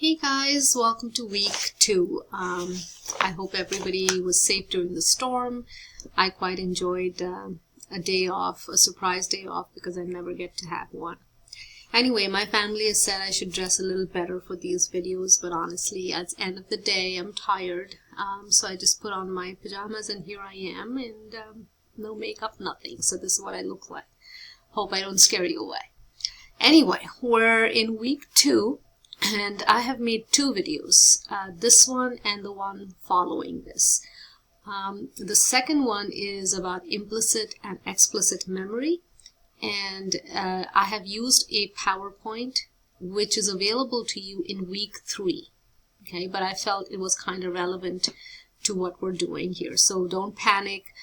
Hey guys, welcome to week 2. I hope everybody was safe during the storm. I quite enjoyed a day off, a surprise day off, because I never get to have one. Anyway, my family has said I should dress a little better for these videos, but honestly, at the end of the day, I'm tired. So I just put on my pajamas and here I am, and no makeup, nothing. So this is what I look like. Hope I don't scare you away. Anyway, we're in week 2. And I have made 2 videos, this one and the one following this. The second one is about implicit and explicit memory, and I have used a PowerPoint which is available to you in week 3. Okay, but I felt it was kind of relevant to what we're doing here, so don't panic.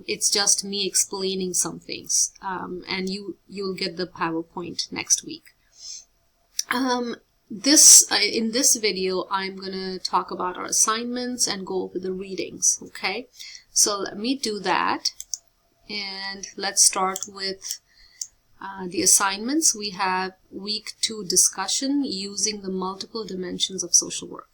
It's just me explaining some things, and you'll get the PowerPoint next week. In this video, I'm going to talk about our assignments and go over the readings, okay? So let me do that, and let's start with the assignments. We have week 2 discussion using the multiple dimensions of social work.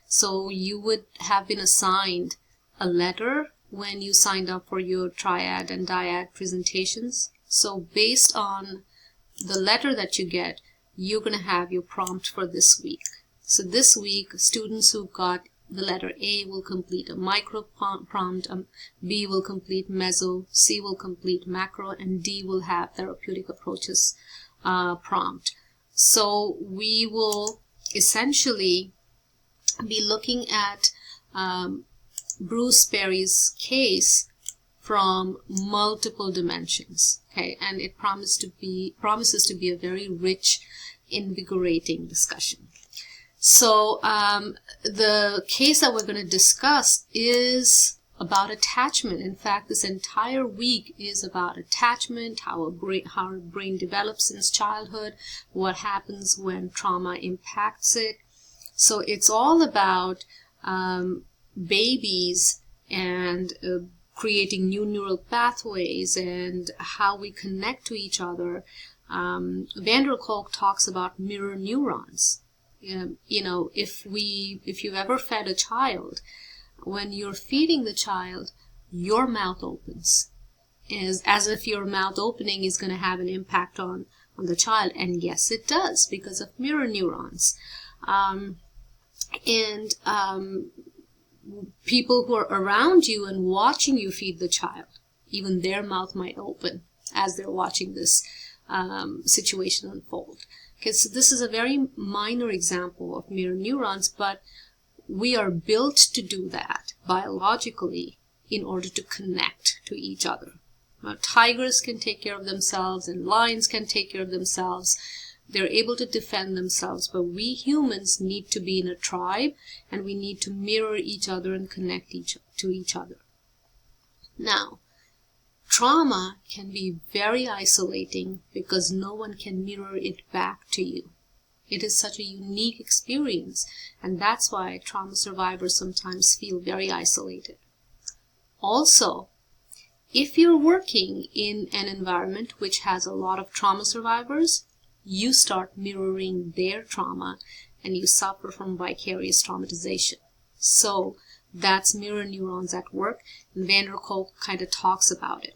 So you would have been assigned a letter when you signed up for your triad and dyad presentations. So based on the letter that you get, you're going to have your prompt for this week. So this week, students who got the letter A will complete a micro prompt, B will complete meso, C will complete macro, and D will have therapeutic approaches prompt. So we will essentially be looking at Bruce Perry's case from multiple dimensions, okay, and it promises to be a very rich, invigorating discussion. So the case that we're going to discuss is about attachment. In fact, this entire week is about attachment, how our brain develops since childhood, what happens when trauma impacts it. So it's all about babies and creating new neural pathways and how we connect to each other. Van der Kolk talks about mirror neurons. You know, if you've ever fed a child, when you're feeding the child, your mouth opens, as if your mouth opening is going to have an impact on the child. And yes, it does, because of mirror neurons. People who are around you and watching you feed the child, even their mouth might open as they're watching this situation unfold. Okay, so this is a very minor example of mirror neurons, but we are built to do that biologically in order to connect to each other. Now, tigers can take care of themselves and lions can take care of themselves. They're able to defend themselves, but we humans need to be in a tribe, and we need to mirror each other and connect to each other. Now, trauma can be very isolating because no one can mirror it back to you. It is such a unique experience, and that's why trauma survivors sometimes feel very isolated. Also, if you're working in an environment which has a lot of trauma survivors, you start mirroring their trauma and you suffer from vicarious traumatization. So that's mirror neurons at work, and Van der Kolk kind of talks about it.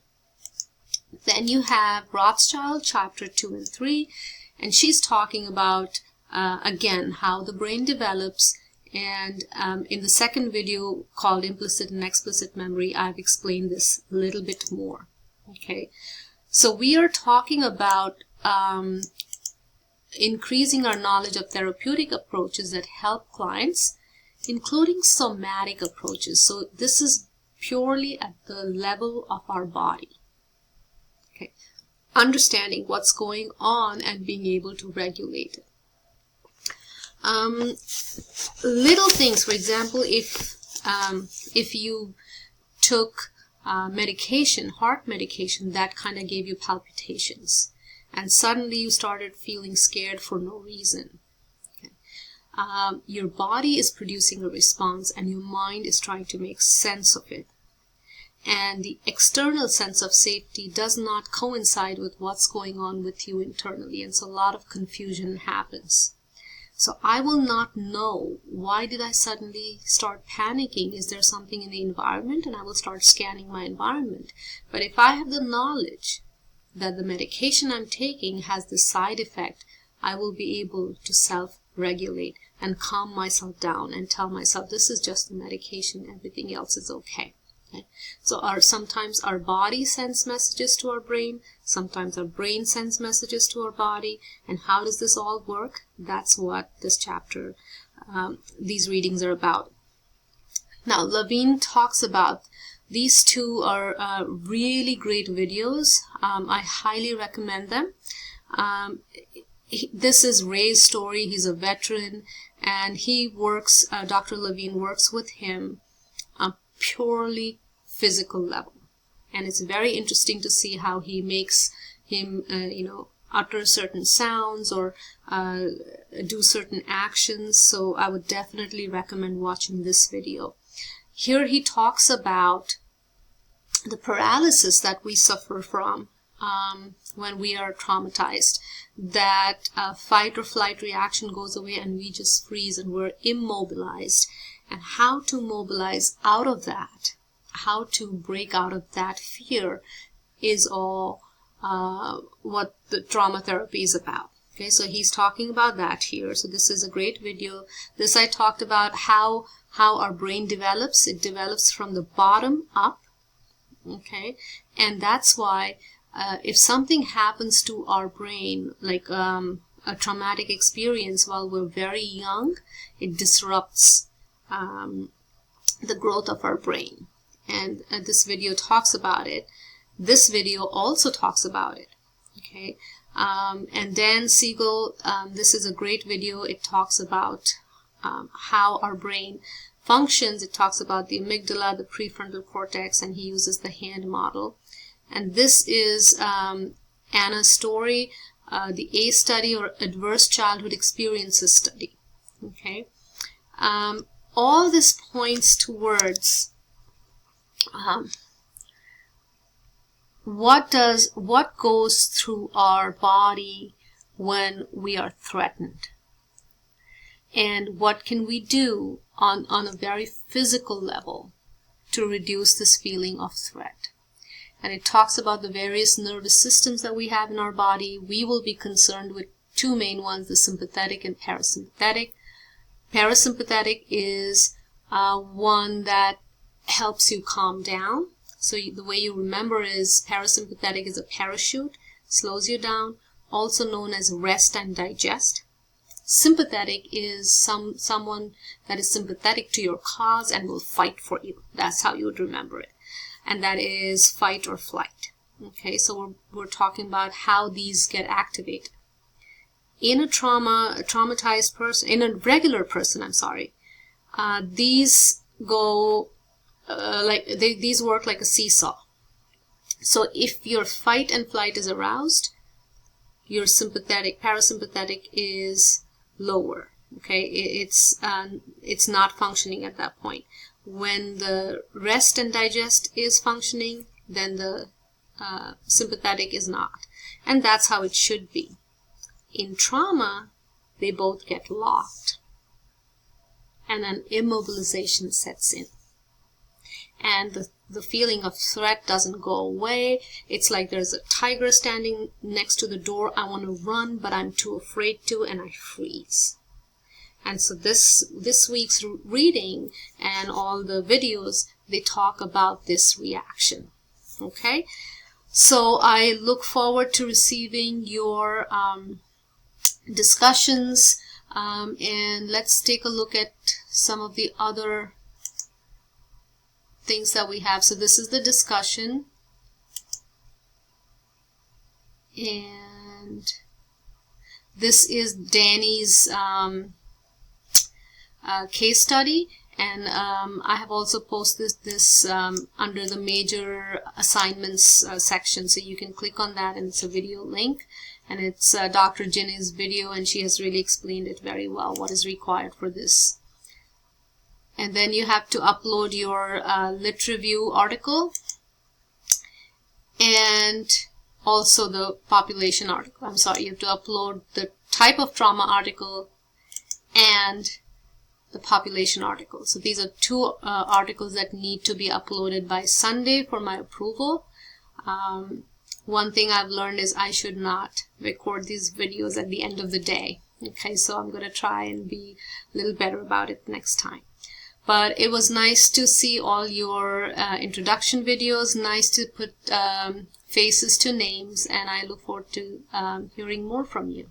Then you have Rothschild, chapter 2 and 3, and she's talking about, again, how the brain develops. And in the second video called Implicit and Explicit Memory, I've explained this a little bit more. Okay, so we are talking about increasing our knowledge of therapeutic approaches that help clients, including somatic approaches. So this is purely at the level of our body. Okay, understanding what's going on and being able to regulate it. Little things, for example, if you took medication, heart medication, that kind of gave you palpitations, and suddenly you started feeling scared for no reason. Okay. Your body is producing a response and your mind is trying to make sense of it. And the external sense of safety does not coincide with what's going on with you internally, and so a lot of confusion happens. So I will not know, why did I suddenly start panicking? Is there something in the environment? And I will start scanning my environment. But if I have the knowledge that the medication I'm taking has this side effect, I will be able to self-regulate and calm myself down and tell myself, this is just the medication, everything else is okay. Okay? So sometimes our body sends messages to our brain, sometimes our brain sends messages to our body. And how does this all work? That's what this chapter, these readings are about. Now, Levine talks about, these two are really great videos. I highly recommend them. This is Ray's story. He's a veteran, and he works, Dr. Levine works with him on purely physical level. And it's very interesting to see how he makes him, utter certain sounds or do certain actions. So I would definitely recommend watching this video. Here he talks about the paralysis that we suffer from when we are traumatized, that fight or flight reaction goes away and we just freeze and we're immobilized, and how to mobilize out of that, how to break out of that fear is all what the trauma therapy is about. Okay, so he's talking about that here. So this is a great video. This I talked about how our brain develops. It develops from the bottom up. Okay, and that's why if something happens to our brain, like a traumatic experience while we're very young, it disrupts the growth of our brain. And this video talks about it. This video also talks about it. Okay, and Dan Siegel, this is a great video. It talks about how our brain functions. It talks about the amygdala, the prefrontal cortex, and he uses the hand model. And this is Anna's story, the ACE study, or Adverse Childhood Experiences study. Okay, all this points towards what goes through our body when we are threatened, and what can we do on a very physical level to reduce this feeling of threat. And it talks about the various nervous systems that we have in our body. We will be concerned with two main ones, the sympathetic and parasympathetic. Parasympathetic is one that helps you calm down. So the way you remember is parasympathetic is a parachute, slows you down, also known as rest and digest. Sympathetic is someone that is sympathetic to your cause and will fight for you. That's how you would remember it. And that is fight or flight. Okay, so we're talking about how these get activated. In a traumatized person, in a regular person, these go these work like a seesaw. So if your fight and flight is aroused, your parasympathetic is lower. Okay, it's not functioning at that point. When the rest and digest is functioning, then the sympathetic is not. And that's how it should be. In trauma, they both get locked. And then immobilization sets in. And the feeling of threat doesn't go away. It's like there's a tiger standing next to the door. I want to run, but I'm too afraid to, and I freeze. And so this week's reading and all the videos, they talk about this reaction. Okay? So I look forward to receiving your discussions, and let's take a look at some of the other things that we have. So this is the discussion, and this is Danny's case study, and I have also posted this under the major assignments section, so you can click on that, and it's a video link, and it's Dr. Ginny's video, and she has really explained it very well, what is required for this. And then you have to upload your lit review article and also the population article. I'm sorry, you have to upload the type of trauma article and the population article. So these are two articles that need to be uploaded by Sunday for my approval. One thing I've learned is I should not record these videos at the end of the day. Okay, so I'm going to try and be a little better about it next time. But it was nice to see all your introduction videos, nice to put faces to names, and I look forward to hearing more from you.